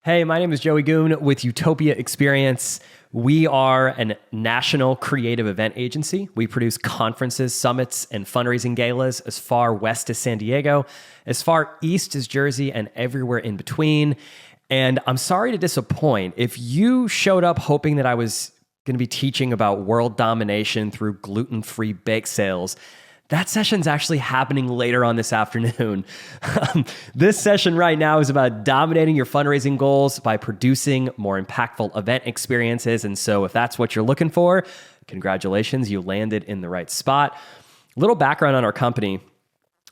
Hey, my name is Joey Goone with Utopia Experience. We are a national creative event agency. We produce conferences, summits, and fundraising galas as far west as San Diego, as far east as Jersey, and everywhere in between. And I'm sorry to disappoint. If you showed up hoping that I was going to be teaching about world domination through gluten-free bake sales, that session's actually happening later on this afternoon. This session right now is about dominating your fundraising goals by producing more impactful event experiences. And so if that's what you're looking for, congratulations, you landed in the right spot. A little background on our company.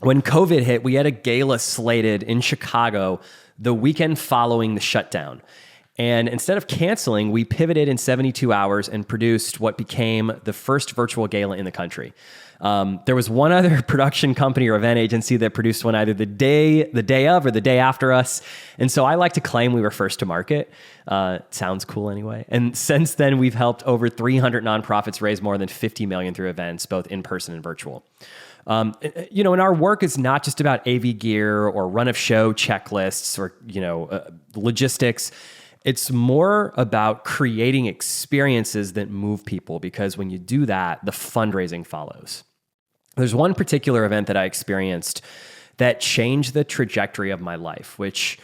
When COVID hit, we had a gala slated in Chicago the weekend following the shutdown. And instead of canceling, we pivoted in 72 hours and produced what became the first virtual gala in the country. There was one other production company or event agency that produced one either the day of or the day after us. And so I like to claim we were first to market. Sounds cool anyway. And since then, we've helped over 300 nonprofits raise more than 50 million through events, both in person and virtual. And our work is not just about AV gear or run of show checklists or, logistics. It's more about creating experiences that move people, because when you do that, the fundraising follows. There's one particular event that I experienced that changed the trajectory of my life, which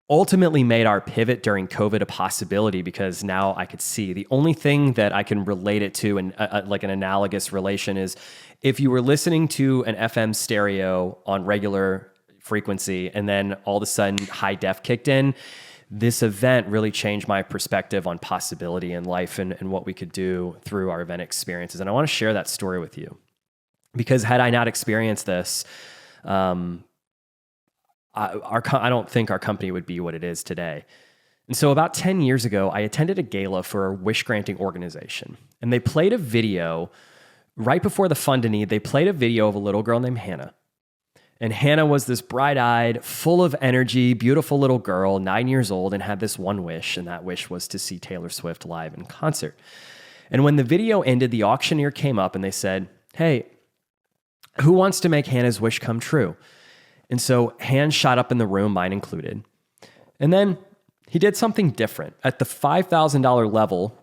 ultimately made our pivot during COVID a possibility, because now I could see. The only thing that I can relate it to, and like an analogous relation, is if you were listening to an FM stereo on regular frequency and then all of a sudden high def kicked in. This event really changed my perspective on possibility in life and what we could do through our event experiences. And I want to share that story with you, because had I not experienced this, I don't think our company would be what it is today. And so about 10 years ago, I attended a gala for a wish-granting organization. And they played a video right before the Fund a Need. They played a video of a little girl named Hannah. And Hannah was this bright-eyed, full of energy, beautiful little girl, 9 years old, and had this one wish, and that wish was to see Taylor Swift live in concert. And when the video ended, the auctioneer came up and they said, "Hey, who wants to make Hannah's wish come true?" And so hands shot up in the room, mine included. And then he did something different. At the $5,000 level,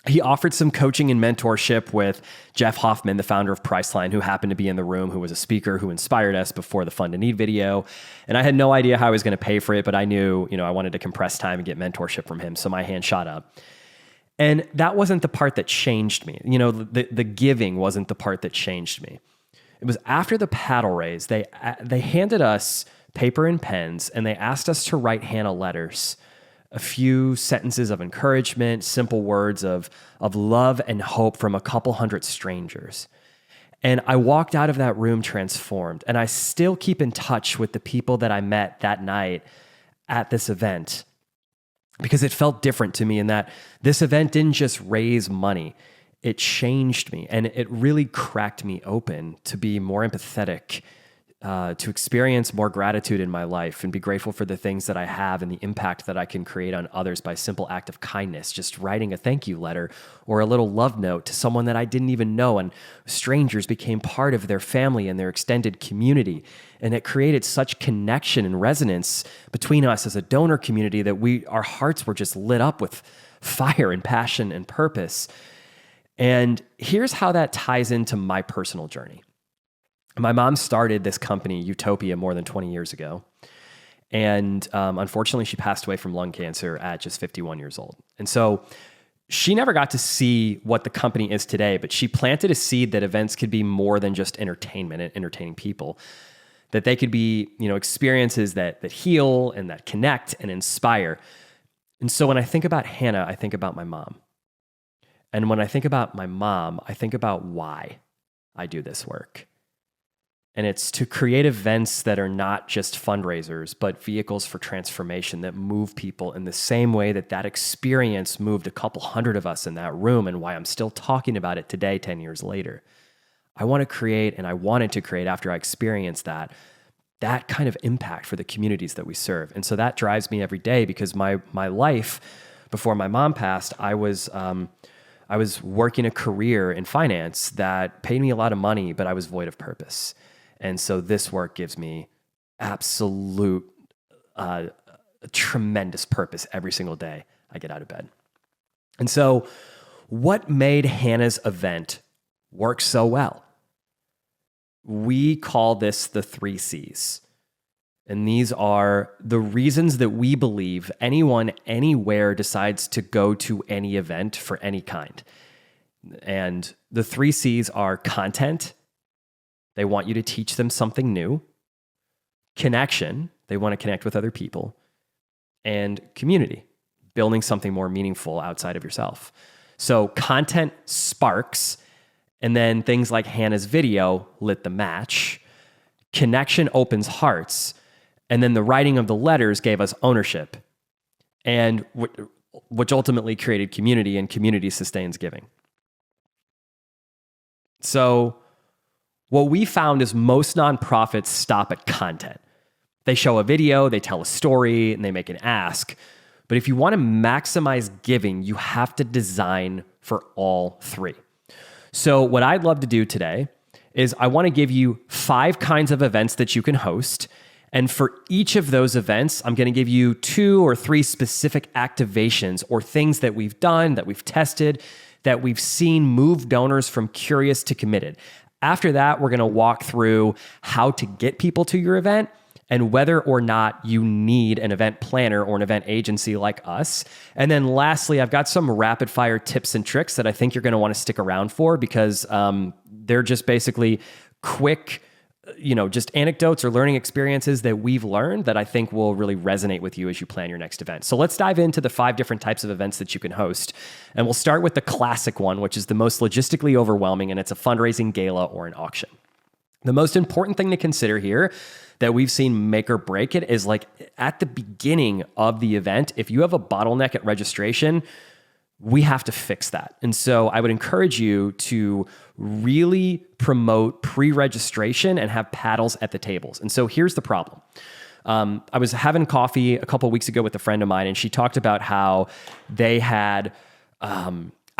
he offered some coaching and mentorship with Jeff Hoffman, the founder of Priceline, who happened to be in the room, who was a speaker who inspired us before the Fund a Need video. And I had no idea how I was going to pay for it, but I knew, I wanted to compress time and get mentorship from him. So my hand shot up. And that wasn't the part that changed me. The giving wasn't the part that changed me. It was after the paddle raise, they handed us paper and pens, and they asked us to write Hannah letters. A few sentences of encouragement, simple words of love and hope from a couple hundred strangers. And I walked out of that room transformed. And I still keep in touch with the people that I met that night at this event, because it felt different to me in that this event didn't just raise money. It changed me, and it really cracked me open to be more empathetic, to experience more gratitude in my life and be grateful for the things that I have and the impact that I can create on others by simple act of kindness, just writing a thank you letter or a little love note to someone that I didn't even know. And strangers became part of their family and their extended community. And it created such connection and resonance between us as a donor community that our hearts were just lit up with fire and passion and purpose. And here's how that ties into my personal journey. My mom started this company, Utopia, more than 20 years ago. And unfortunately, she passed away from lung cancer at just 51 years old. And so she never got to see what the company is today, but she planted a seed that events could be more than just entertainment and entertaining people, that they could be, experiences that heal and that connect and inspire. And so when I think about Hannah, I think about my mom. And when I think about my mom, I think about why I do this work. And it's to create events that are not just fundraisers, but vehicles for transformation that move people in the same way that experience moved a couple hundred of us in that room, and why I'm still talking about it today, 10 years later. I want to create, and I wanted to create after I experienced that kind of impact for the communities that we serve. And so that drives me every day, because my life before my mom passed, I was working a career in finance that paid me a lot of money, but I was void of purpose. And so this work gives me absolute a tremendous purpose every single day I get out of bed. And so what made Hannah's event work so well? We call this the 3 C's. And these are the reasons that we believe anyone, anywhere decides to go to any event for any kind. And the 3 C's are content. They want you to teach them something new. Connection. They want to connect with other people. And community. Building something more meaningful outside of yourself. So content sparks, and then things like Hannah's video lit the match. Connection opens hearts, and then the writing of the letters gave us ownership, and which ultimately created community, and community sustains giving. So what we found is most nonprofits stop at content. They show a video, they tell a story, and they make an ask. But if you want to maximize giving, you have to design for all 3. So what I'd love to do today is I want to give you 5 kinds of events that you can host. And for each of those events, I'm going to give you 2 or 3 specific activations or things that we've done, that we've tested, that we've seen move donors from curious to committed. After that, we're going to walk through how to get people to your event and whether or not you need an event planner or an event agency like us. And then lastly, I've got some rapid fire tips and tricks that I think you're going to want to stick around for, because they're just basically quick, just anecdotes or learning experiences that we've learned that I think will really resonate with you as you plan your next event. So let's dive into the 5 different types of events that you can host. And we'll start with the classic one, which is the most logistically overwhelming, and it's a fundraising gala or an auction. The most important thing to consider here that we've seen make or break it is, like, at the beginning of the event, if you have a bottleneck at registration, we have to fix that. And so I would encourage you to really promote pre-registration and have paddles at the tables. And so here's the problem. I was having coffee a couple of weeks ago with a friend of mine, and she talked about how they had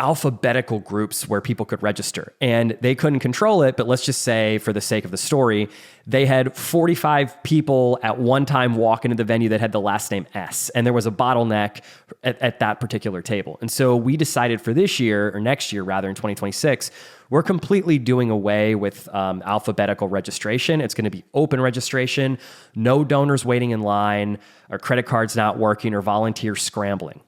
alphabetical groups where people could register, and they couldn't control it. But let's just say, for the sake of the story, they had 45 people at one time walk into the venue that had the last name S, and there was a bottleneck at that particular table. And so we decided for this year, or next year rather, in 2026, we're completely doing away with alphabetical registration. It's going to be open registration, no donors waiting in line, or credit cards not working, or volunteers scrambling.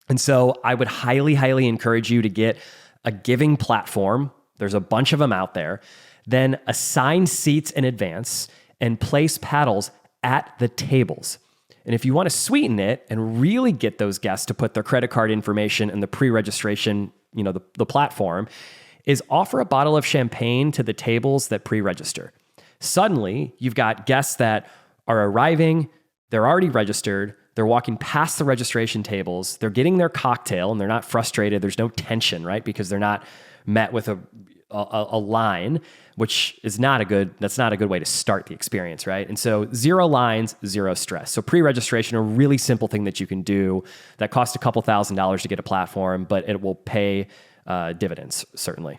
And so I would highly, highly encourage you to get a giving platform. There's a bunch of them out there. Then assign seats in advance and place paddles at the tables. And if you want to sweeten it and really get those guests to put their credit card information in the pre-registration, the platform, is offer a bottle of champagne to the tables that pre-register. Suddenly, you've got guests that are arriving, they're already registered, they're walking past the registration tables, they're getting their cocktail, and they're not frustrated. There's no tension, right? Because they're not met with a line, which is that's not a good way to start the experience, right? And so 0 lines, 0 stress. So pre-registration, a really simple thing that you can do that costs a couple $1,000s to get a platform, but it will pay dividends, certainly.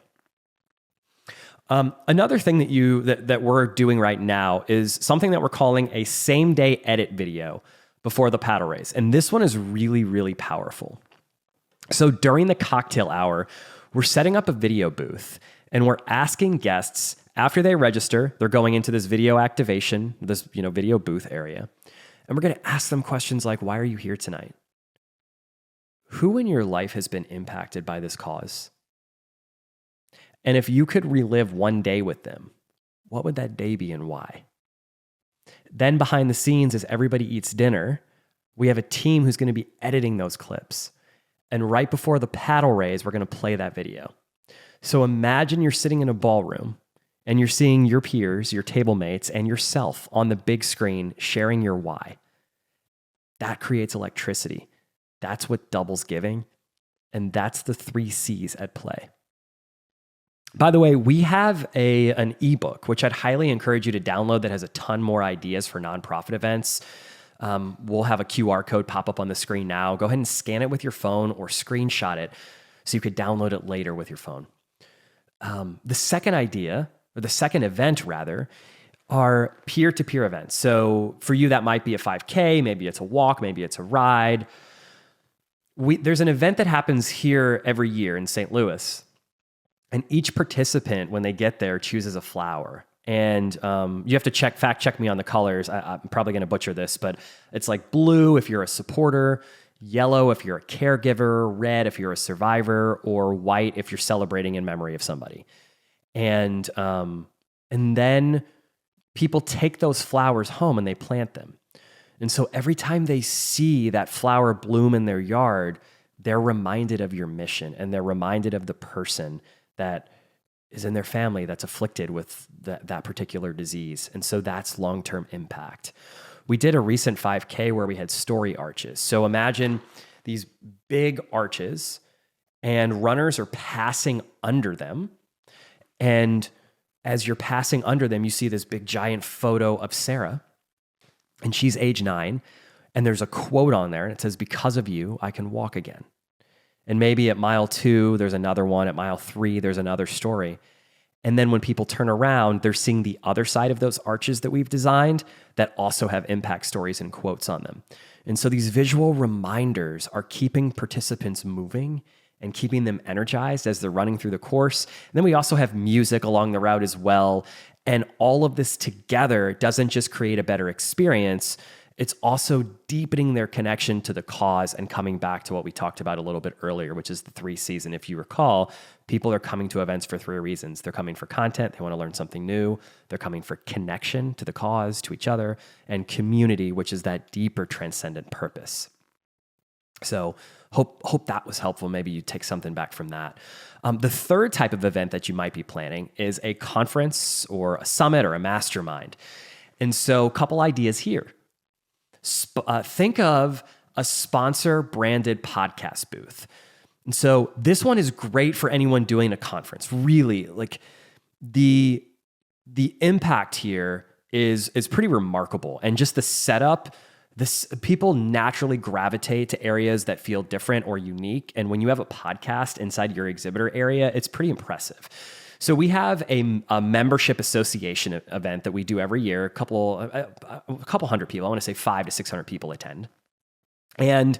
Another thing that we're doing right now is something that we're calling a same-day edit video before the paddle raise. And this one is really, really powerful. So during the cocktail hour, we're setting up a video booth, and we're asking guests, after they register, they're going into this video activation, this video booth area, and we're going to ask them questions like, why are you here tonight? Who in your life has been impacted by this cause? And if you could relive one day with them, what would that day be and why? Then behind the scenes, as everybody eats dinner, we have a team who's going to be editing those clips. And right before the paddle raise, we're going to play that video. So imagine you're sitting in a ballroom and you're seeing your peers, your table mates, and yourself on the big screen sharing your why. That creates electricity. That's what doubles giving. And that's the 3 C's at play. By the way, we have an ebook, which I'd highly encourage you to download, that has a ton more ideas for nonprofit events. We'll have a QR code pop up on the screen now. Go ahead and scan it with your phone or screenshot it so you could download it later with your phone. The second idea, or the second event rather, are peer-to-peer events. So for you, that might be a 5K, maybe it's a walk, maybe it's a ride. There's an event that happens here every year in St. Louis, and each participant, when they get there, chooses a flower. And you have to fact check me on the colors. I'm probably going to butcher this, but it's like blue if you're a supporter, yellow if you're a caregiver, red if you're a survivor, or white if you're celebrating in memory of somebody. And then people take those flowers home and they plant them. And so every time they see that flower bloom in their yard, they're reminded of your mission, and they're reminded of the person that is in their family that's afflicted with that particular disease. And so that's long-term impact. We did a recent 5K where we had story arches. So imagine these big arches and runners are passing under them. And as you're passing under them, you see this big giant photo of Sarah, and she's age 9. And there's a quote on there, and it says, "Because of you, I can walk again." And maybe at mile 2, there's another one. At mile 3, there's another story. And then when people turn around, they're seeing the other side of those arches that we've designed that also have impact stories and quotes on them. And so these visual reminders are keeping participants moving and keeping them energized as they're running through the course. And then we also have music along the route as well. And all of this together doesn't just create a better experience, it's also deepening their connection to the cause and coming back to what we talked about a little bit earlier, which is the 3 C's. And if you recall, people are coming to events for 3 reasons. They're coming for content, they want to learn something new. They're coming for connection to the cause, to each other, and community, which is that deeper transcendent purpose. So hope that was helpful. Maybe you take something back from that. The third type of event that you might be planning is a conference or a summit or a mastermind. And so a couple ideas here. Think of a sponsor branded podcast booth. And so this one is great for anyone doing a conference. Really, like the impact here is pretty remarkable. And just the setup, people naturally gravitate to areas that feel different or unique. And when you have a podcast inside your exhibitor area, it's pretty impressive. So we have a membership association event that we do every year. A couple hundred people, I want to say 500 to 600 people attend. And,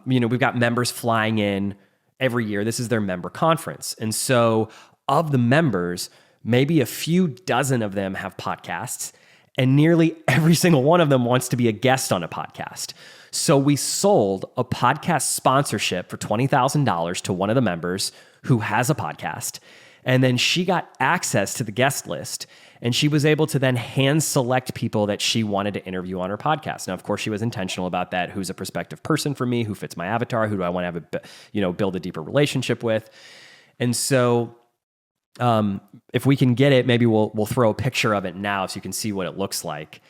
we've got members flying in every year. This is their member conference. And so of the members, maybe a few dozen of them have podcasts, and nearly every single one of them wants to be a guest on a podcast. So we sold a podcast sponsorship for $20,000 to one of the members who has a podcast. And then she got access to the guest list, and she was able to then hand select people that she wanted to interview on her podcast. Now, of course, she was intentional about that. Who's a prospective person for me? Who fits my avatar? Who do I want to have build a deeper relationship with? And so, if we can get it, maybe we'll throw a picture of it now so you can see what it looks like.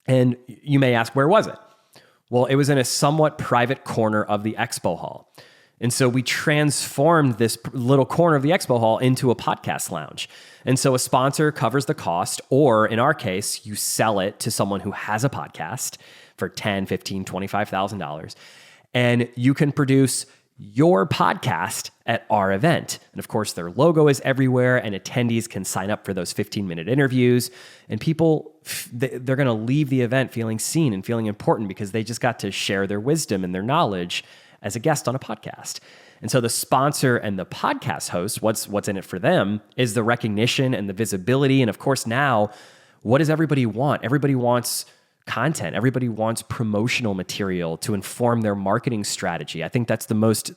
And you may ask, where was it? Well, it was in a somewhat private corner of the expo hall. And so we transformed this little corner of the expo hall into a podcast lounge. And so a sponsor covers the cost, or in our case, you sell it to someone who has a podcast for $10,000, $15,000, $25,000. And you can produce your podcast at our event. And of course, their logo is everywhere, and attendees can sign up for those 15-minute interviews. And people, they're going to leave the event feeling seen and feeling important because they just got to share their wisdom and their knowledge as a guest on a podcast. And so the sponsor and the podcast host, what's in it for them is the recognition and the visibility. And of course, now, what does everybody want? Everybody wants content. Everybody wants promotional material to inform their marketing strategy. I think that's the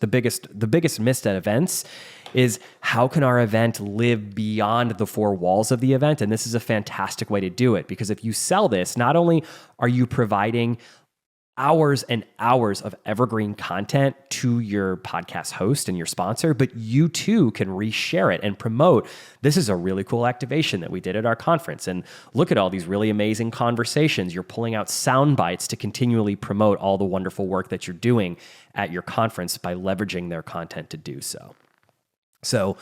biggest missed at events is how can our event live beyond the 4 walls of the event? And this is a fantastic way to do it, because if you sell this, not only are you providing hours and hours of evergreen content to your podcast host and your sponsor, but you too can reshare it and promote. This is a really cool activation that we did at our conference. And look at all these really amazing conversations. You're pulling out sound bites to continually promote all the wonderful work that you're doing at your conference by leveraging their content to do so. So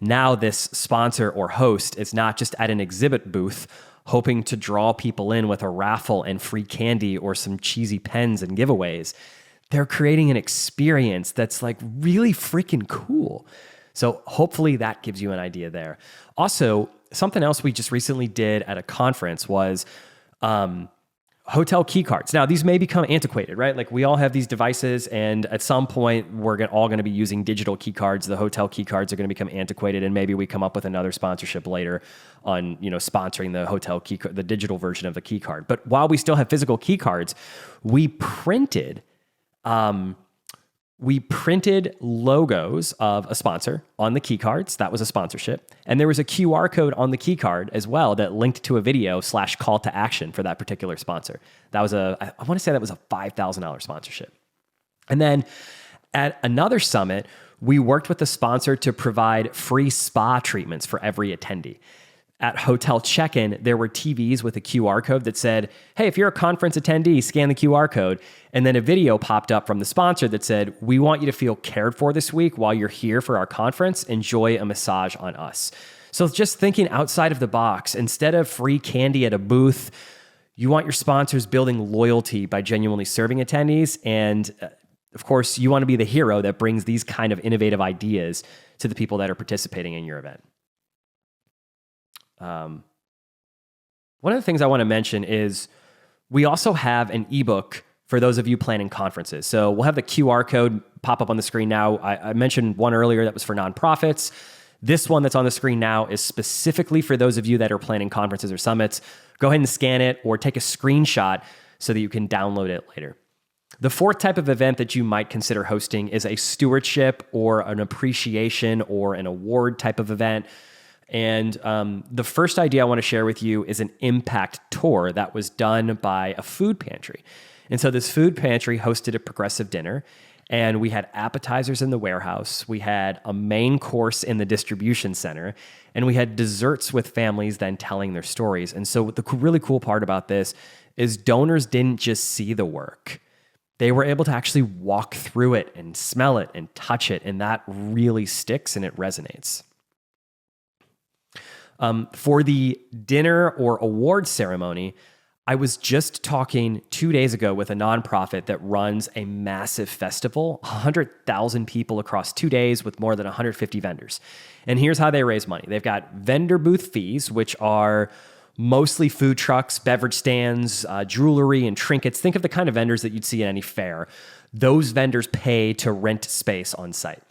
now this sponsor or host is not just at an exhibit booth hoping to draw people in with a raffle and free candy or some cheesy pens and giveaways. They're creating an experience that's like really freaking cool. So hopefully that gives you an idea there. Also, something else we just recently did at a conference was hotel key cards. Now, these may become antiquated, right? Like we all have these devices, and at some point we're all going to be using digital key cards. The hotel key cards are going to become antiquated, and maybe we come up with another sponsorship later on, sponsoring the hotel key card, the digital version of the key card. But while we still have physical key cards, we printed logos of a sponsor on the key cards. That was a sponsorship. And there was a QR code on the key card as well that linked to a video / call to action for that particular sponsor. That was I want to say that was a $5,000 sponsorship. And then at another summit, we worked with the sponsor to provide free spa treatments for every attendee. At hotel check-in, there were TVs with a QR code that said, hey, if you're a conference attendee, scan the QR code. And then a video popped up from the sponsor that said, we want you to feel cared for this week while you're here for our conference. Enjoy a massage on us. So just thinking outside of the box, instead of free candy at a booth, you want your sponsors building loyalty by genuinely serving attendees. And of course, you want to be the hero that brings these kind of innovative ideas to the people that are participating in your event. One of the things I want to mention is we also have an ebook for those of you planning conferences. So we'll have the QR code pop up on the screen now. I mentioned one earlier that was for nonprofits. This one that's on the screen now is specifically for those of you that are planning conferences or summits. Go ahead and scan it or take a screenshot so that you can download it later. The fourth type of event that you might consider hosting is a stewardship or an appreciation or an award type of event. And the first idea I want to share with you is an impact tour that was done by a food pantry. And so this food pantry hosted a progressive dinner, and we had appetizers in the warehouse. We had a main course in the distribution center, and we had desserts with families then telling their stories. And so the really cool part about this is donors didn't just see the work. They were able to actually walk through it and smell it and touch it, and that really sticks and it resonates. For the dinner or award ceremony, I was just talking 2 days ago with a nonprofit that runs a massive festival, 100,000 people across 2 days with more than 150 vendors. And here's how they raise money. They've got vendor booth fees, which are mostly food trucks, beverage stands, jewelry, and trinkets. Think of the kind of vendors that you'd see at any fair. Those vendors pay to rent space on site.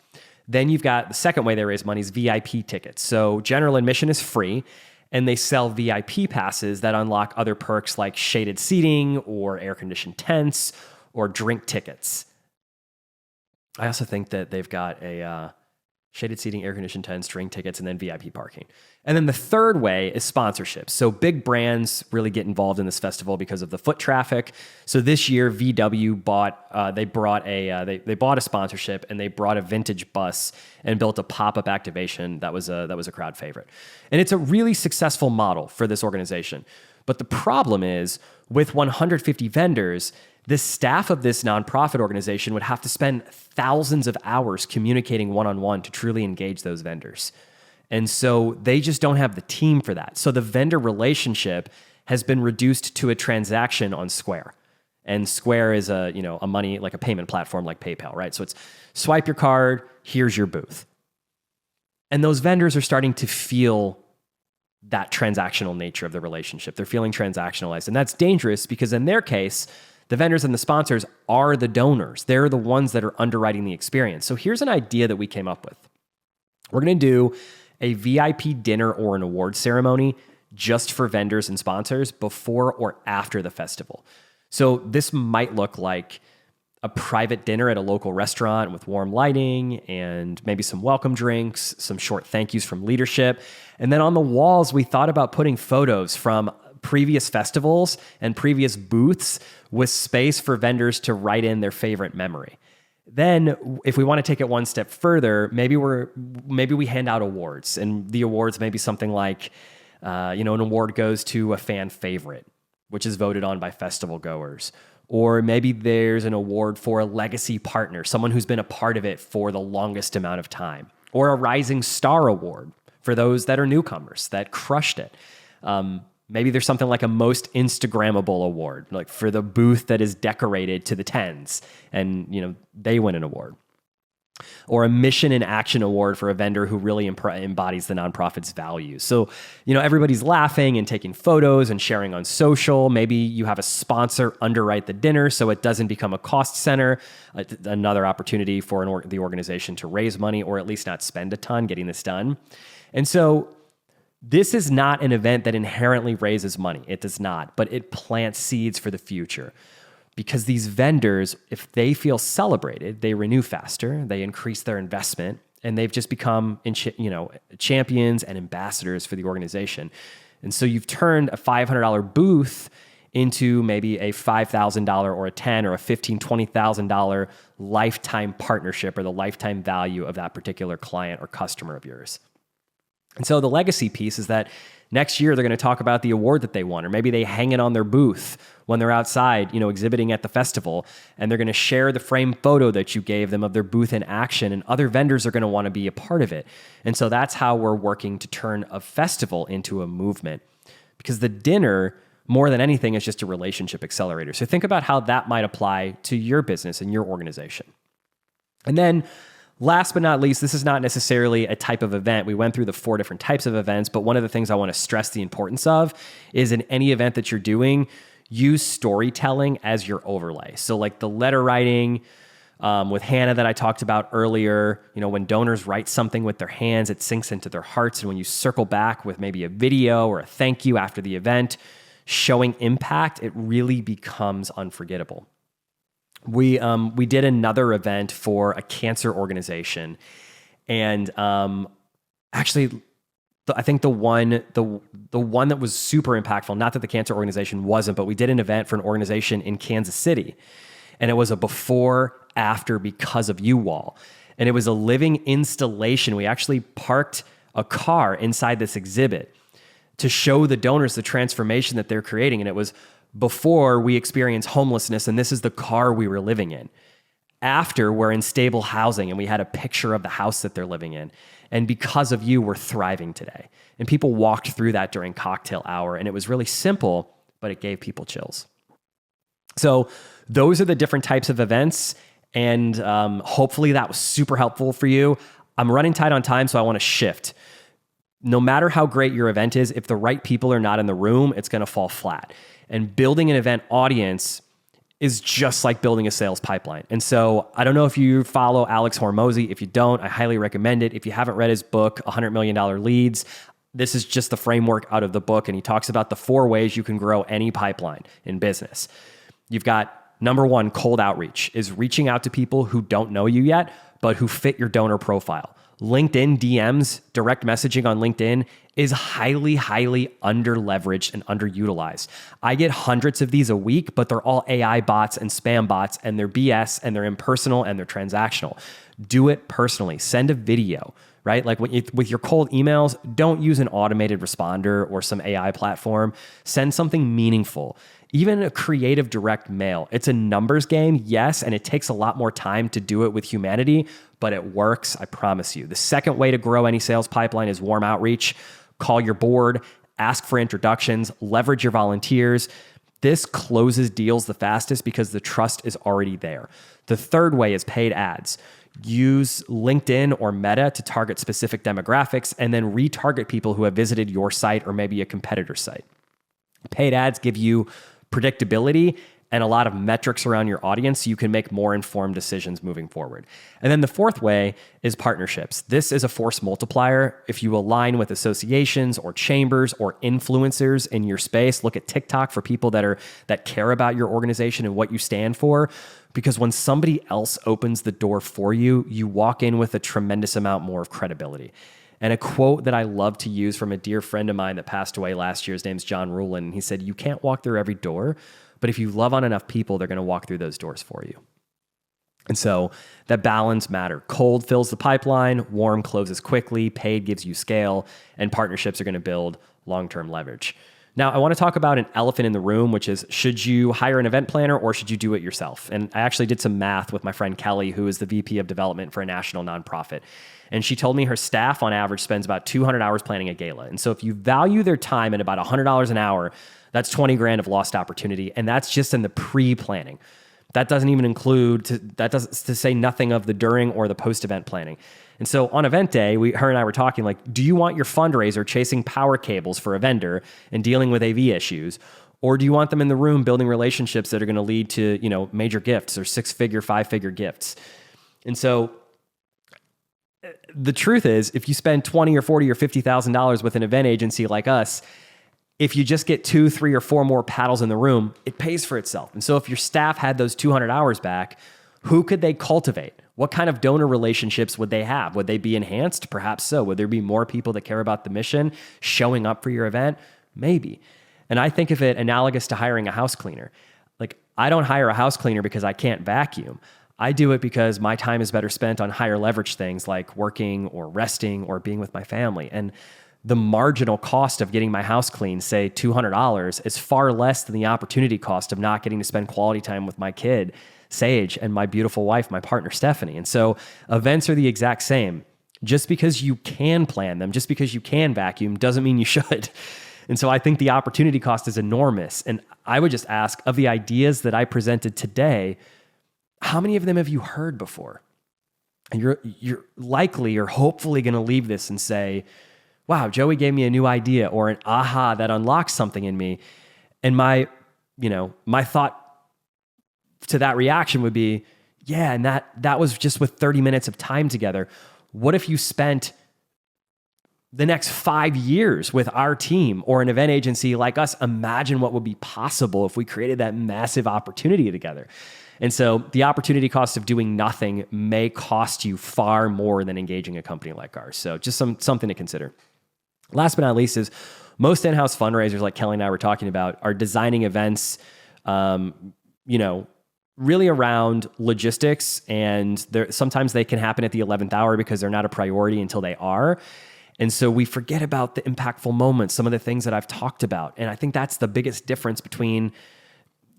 Then you've got the second way they raise money is VIP tickets. So general admission is free, and they sell VIP passes that unlock other perks like shaded seating or air-conditioned tents or drink tickets. I also think that they've got a shaded seating, air-conditioned tents, drink tickets, and then VIP parking. And then the third way is sponsorships. So big brands really get involved in this festival because of the foot traffic. So this year, VW bought a sponsorship, and they brought a vintage bus and built a pop-up activation that was a crowd favorite. And it's a really successful model for this organization. But the problem is, with 150 vendors, the staff of this nonprofit organization would have to spend thousands of hours communicating one-on-one to truly engage those vendors. And so they just don't have the team for that. So the vendor relationship has been reduced to a transaction on Square. And Square is a money, like a payment platform like PayPal, right? So it's swipe your card, here's your booth. And those vendors are starting to feel that transactional nature of the relationship. They're feeling transactionalized. And that's dangerous because in their case, the vendors and the sponsors are the donors. They're the ones that are underwriting the experience. So here's an idea that we came up with. We're going to do a VIP dinner or an award ceremony just for vendors and sponsors before or after the festival. So this might look like a private dinner at a local restaurant with warm lighting and maybe some welcome drinks, some short thank yous from leadership. And then on the walls, we thought about putting photos from previous festivals and previous booths with space for vendors to write in their favorite memory. Then, if we want to take it one step further, maybe we hand out awards, and the awards may be something like, an award goes to a fan favorite, which is voted on by festival goers. Or maybe there's an award for a legacy partner, someone who's been a part of it for the longest amount of time. Or a rising star award for those that are newcomers, that crushed it. Maybe there's something like a most Instagrammable award, like for the booth that is decorated to the tens, and they win an award. or a mission in action award for a vendor who really embodies the nonprofit's values. So, everybody's laughing and taking photos and sharing on social. Maybe you have a sponsor underwrite the dinner so it doesn't become a cost center, another opportunity for the organization to raise money or at least not spend a ton getting this done. And so this is not an event that inherently raises money. It does not, but it plants seeds for the future. Because these vendors, if they feel celebrated, they renew faster, they increase their investment, and they've just become champions and ambassadors for the organization. And so you've turned a $500 booth into maybe a $5,000 or a $10,000 or a $15,000, $20,000 lifetime partnership, or the lifetime value of that particular client or customer of yours. And so the legacy piece is that next year they're going to talk about the award that they won, or maybe they hang it on their booth when they're outside, exhibiting at the festival, and they're going to share the frame photo that you gave them of their booth in action, and other vendors are going to want to be a part of it. And so that's how we're working to turn a festival into a movement, because the dinner, more than anything, is just a relationship accelerator. So think about how that might apply to your business and your organization. And then last but not least, this is not necessarily a type of event. We went through the 4 different types of events, but one of the things I want to stress the importance of is in any event that you're doing, use storytelling as your overlay. So like the letter writing with Hannah that I talked about earlier, when donors write something with their hands, it sinks into their hearts. And when you circle back with maybe a video or a thank you after the event, showing impact, it really becomes unforgettable. We did another event for a cancer organization, and actually, I think the one that was super impactful, not that the cancer organization wasn't, but we did an event for an organization in Kansas City, and it was a before after because of you wall, and it was a living installation. We actually parked a car inside this exhibit to show the donors the transformation that they're creating, and it was before we experienced homelessness, and this is the car we were living in. After, we're in stable housing, and we had a picture of the house that they're living in. And because of you, we're thriving today. And people walked through that during cocktail hour, and it was really simple, but it gave people chills. So those are the different types of events, and hopefully that was super helpful for you. I'm running tight on time, so I want to shift. No matter how great your event is, if the right people are not in the room, it's going to fall flat. And building an event audience is just like building a sales pipeline. And so I don't know if you follow Alex Hormozy. If you don't, I highly recommend it. If you haven't read his book, $100 Million Leads, this is just the framework out of the book. And he talks about the 4 ways you can grow any pipeline in business. You've got number 1, cold outreach, is reaching out to people who don't know you yet, but who fit your donor profile. LinkedIn DMs, direct messaging on LinkedIn, is highly, highly under-leveraged and underutilized. I get hundreds of these a week, but they're all AI bots and spam bots, and they're BS, and they're impersonal, and they're transactional. Do it personally. Send a video, right? Like with your cold emails, don't use an automated responder or some AI platform. Send something meaningful. Even a creative direct mail. It's a numbers game, yes, and it takes a lot more time to do it with humanity, but it works, I promise you. The second way to grow any sales pipeline is warm outreach. Call your board, ask for introductions, leverage your volunteers. This closes deals the fastest because the trust is already there. The third way is paid ads. Use LinkedIn or Meta to target specific demographics and then retarget people who have visited your site or maybe a competitor site. Paid ads give you predictability and a lot of metrics around your audience so you can make more informed decisions moving forward. And then the fourth way is partnerships. This is a force multiplier. If you align with associations or chambers or influencers in your space, look at TikTok for people that care about your organization and what you stand for. Because when somebody else opens the door for you, you walk in with a tremendous amount more of credibility. And a quote that I love to use from a dear friend of mine that passed away last year, his name's John Rulin. He said, you can't walk through every door, but if you love on enough people, they're going to walk through those doors for you. And so that balance matter. Cold fills the pipeline, warm closes quickly, paid gives you scale, and partnerships are going to build long-term leverage. Now, I want to talk about an elephant in the room, which is, should you hire an event planner or should you do it yourself? And I actually did some math with my friend Kelly, who is the VP of development for a national nonprofit. And she told me her staff on average spends about 200 hours planning a gala. And so if you value their time at about $100 an hour, that's $20,000 of lost opportunity. And that's just in the pre-planning. That doesn't even include, to say nothing of the during or the post-event planning. And so on event day, her and I were talking like, do you want your fundraiser chasing power cables for a vendor and dealing with AV issues? Or do you want them in the room building relationships that are going to lead to, major gifts or 6-figure, 5-figure gifts? And so the truth is, if you spend $20 or $40 or $50,000 with an event agency like us, if you just get 2, 3, or 4 more paddles in the room, it pays for itself. And so if your staff had those 200 hours back, who could they cultivate? What kind of donor relationships would they have? Would they be enhanced? Perhaps so. Would there be more people that care about the mission showing up for your event? Maybe. And I think of it analogous to hiring a house cleaner. Like, I don't hire a house cleaner because I can't vacuum. I do it because my time is better spent on higher leverage things like working or resting or being with my family. And the marginal cost of getting my house clean, say $200, is far less than the opportunity cost of not getting to spend quality time with my kid, Sage, and my beautiful wife, my partner, Stephanie. And so events are the exact same. Just because you can plan them, just because you can vacuum, doesn't mean you should. And so I think the opportunity cost is enormous. And I would just ask, of the ideas that I presented today, how many of them have you heard before? And you're likely or hopefully going to leave this and say, wow, Joey gave me a new idea or an aha that unlocks something in me. And my thought to that reaction would be, yeah, and that was just with 30 minutes of time together. What if you spent the next 5 years with our team or an event agency like us? Imagine what would be possible if we created that massive opportunity together. And so the opportunity cost of doing nothing may cost you far more than engaging a company like ours. So just something to consider. Last but not least is most in-house fundraisers, like Kelly and I were talking about, are designing events, really around logistics. And sometimes they can happen at the 11th hour because they're not a priority until they are. And so we forget about the impactful moments, some of the things that I've talked about. And I think that's the biggest difference between,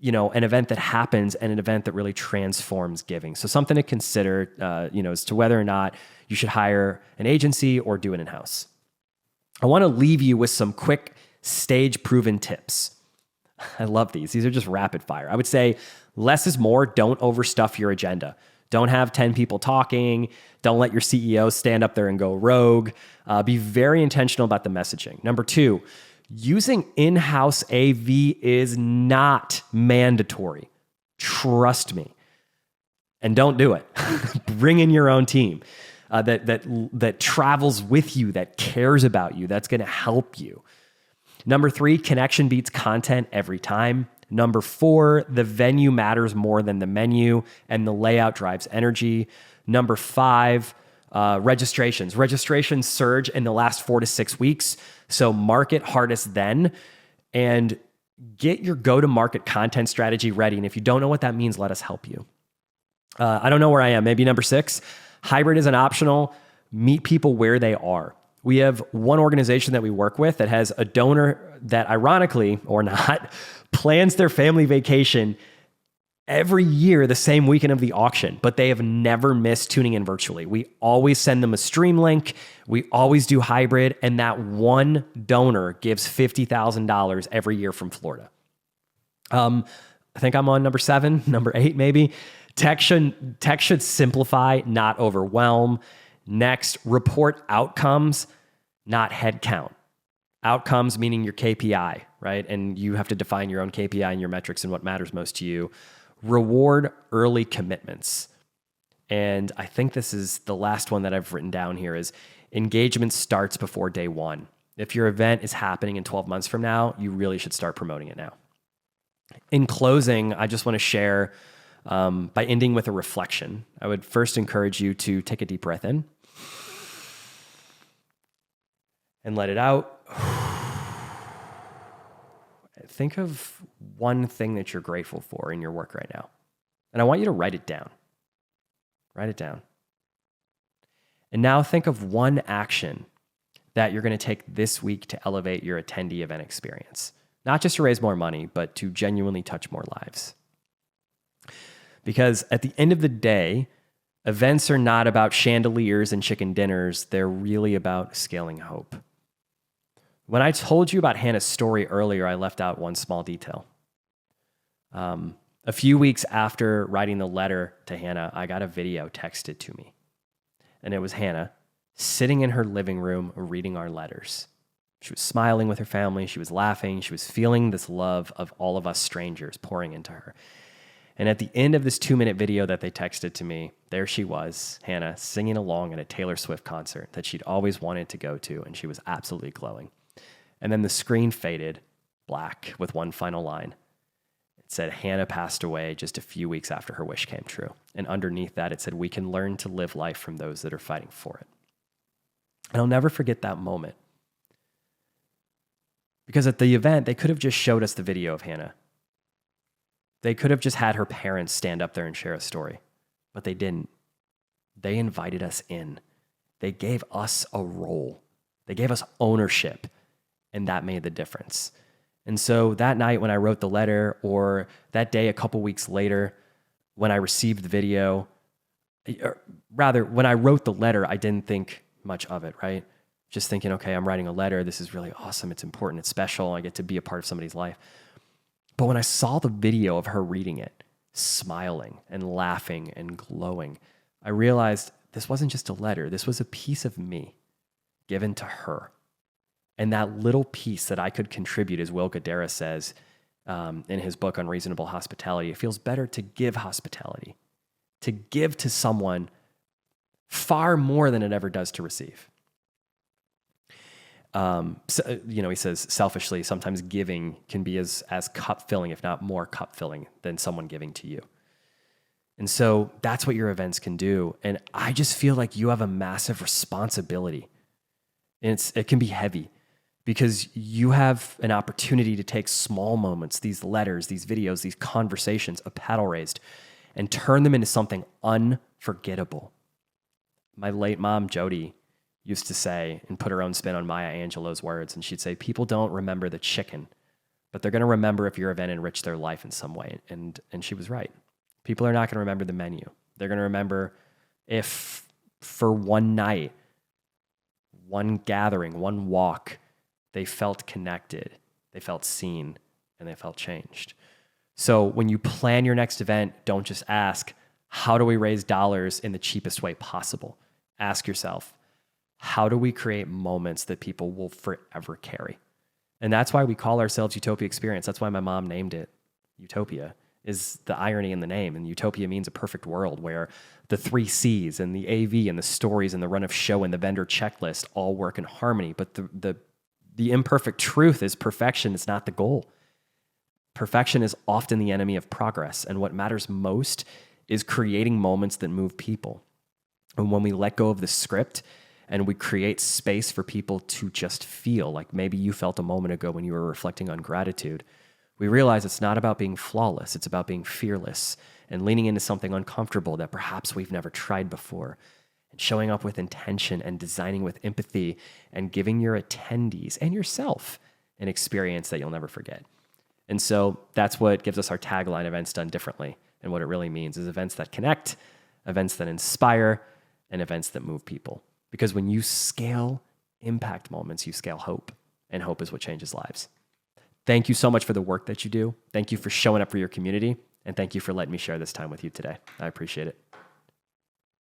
an event that happens and an event that really transforms giving. So something to consider, as to whether or not you should hire an agency or do it in-house. I want to leave you with some quick stage-proven tips. I love these. These are just rapid fire. I would say less is more. Don't overstuff your agenda. Don't have 10 people talking. Don't let your CEO stand up there and go rogue. Be very intentional about the messaging. Number 2, using in-house AV is not mandatory. Trust me. And don't do it. Bring in your own team that travels with you, that cares about you, that's going to help you. Number 3, connection beats content every time. Number 4, the venue matters more than the menu, and the layout drives energy. Number 5, registrations. Registrations surge in the last 4 to 6 weeks, so market hardest then, and get your go-to-market content strategy ready. And if you don't know what that means, let us help you. I don't know where I am. Maybe number 6, hybrid is an optional. Meet people where they are. We have one organization that we work with that has a donor that, ironically or not, plans their family vacation every year the same weekend of the auction, but they have never missed tuning in virtually. We always send them a stream link. We always do hybrid, and that one donor gives $50,000 every year from Florida. I think I'm on number 7, number 8 maybe. Tech should simplify, not overwhelm. Next, report outcomes, not headcount. Outcomes meaning your KPI, right? And you have to define your own KPI and your metrics and what matters most to you. Reward early commitments. And I think this is the last one that I've written down here is engagement starts before day 1. If your event is happening in 12 months from now, you really should start promoting it now. In closing, I just want to share, by ending with a reflection, I would first encourage you to take a deep breath in and let it out. Think of one thing that you're grateful for in your work right now. And I want you to write it down. Write it down. And now think of one action that you're going to take this week to elevate your attendee event experience. Not just to raise more money, but to genuinely touch more lives. Because at the end of the day, events are not about chandeliers and chicken dinners. They're really about scaling hope. When I told you about Hannah's story earlier, I left out one small detail. A few weeks after writing the letter to Hannah, I got a video texted to me. And it was Hannah sitting in her living room reading our letters. She was smiling with her family. She was laughing. She was feeling this love of all of us strangers pouring into her. And at the end of this 2-minute video that they texted to me, there she was, Hannah, singing along at a Taylor Swift concert that she'd always wanted to go to, and she was absolutely glowing. And then the screen faded black with one final line. It said, Hannah passed away just a few weeks after her wish came true. And underneath that, it said, we can learn to live life from those that are fighting for it. And I'll never forget that moment. Because at the event, they could have just showed us the video of Hannah. They could have just had her parents stand up there and share a story, but they didn't. They invited us in. They gave us a role. They gave us ownership, and that made the difference. And so that night when I wrote the letter, or that day a couple weeks later when I received the video, or rather, when I wrote the letter, I didn't think much of it, right? Just thinking, okay, I'm writing a letter. This is really awesome. It's important. It's special. I get to be a part of somebody's life. But when I saw the video of her reading it, smiling and laughing and glowing, I realized this wasn't just a letter. This was a piece of me given to her. And that little piece that I could contribute, as Will Guidara says in his book Unreasonable Hospitality, it feels better to give hospitality, to give to someone far more than it ever does to receive. He says selfishly, sometimes giving can be as cup filling, if not more cup filling than someone giving to you. And so that's what your events can do. And I just feel like you have a massive responsibility. And it can be heavy because you have an opportunity to take small moments, these letters, these videos, these conversations, a paddle raised, and turn them into something unforgettable. My late mom, Jody, used to say and put her own spin on Maya Angelou's words. And she'd say, people don't remember the chicken, but they're going to remember if your event enriched their life in some way. And she was right. People are not going to remember the menu. They're going to remember if for one night, one gathering, one walk, they felt connected, they felt seen, and they felt changed. So when you plan your next event, don't just ask, how do we raise dollars in the cheapest way possible? Ask yourself, how do we create moments that people will forever carry? And that's why we call ourselves Utopia Experience. That's why my mom named it Utopia, is the irony in the name. And Utopia means a perfect world where the 3 C's and the AV and the stories and the run of show and the vendor checklist all work in harmony. But the imperfect truth is perfection is not the goal. Perfection is often the enemy of progress. And what matters most is creating moments that move people. And when we let go of the script and we create space for people to just feel, like maybe you felt a moment ago when you were reflecting on gratitude, we realize it's not about being flawless. It's about being fearless and leaning into something uncomfortable that perhaps we've never tried before, and showing up with intention and designing with empathy and giving your attendees and yourself an experience that you'll never forget. And so that's what gives us our tagline, Events Done Differently. And what it really means is events that connect, events that inspire, and events that move people. Because when you scale impact moments, you scale hope. And hope is what changes lives. Thank you so much for the work that you do. Thank you for showing up for your community. And thank you for letting me share this time with you today. I appreciate it.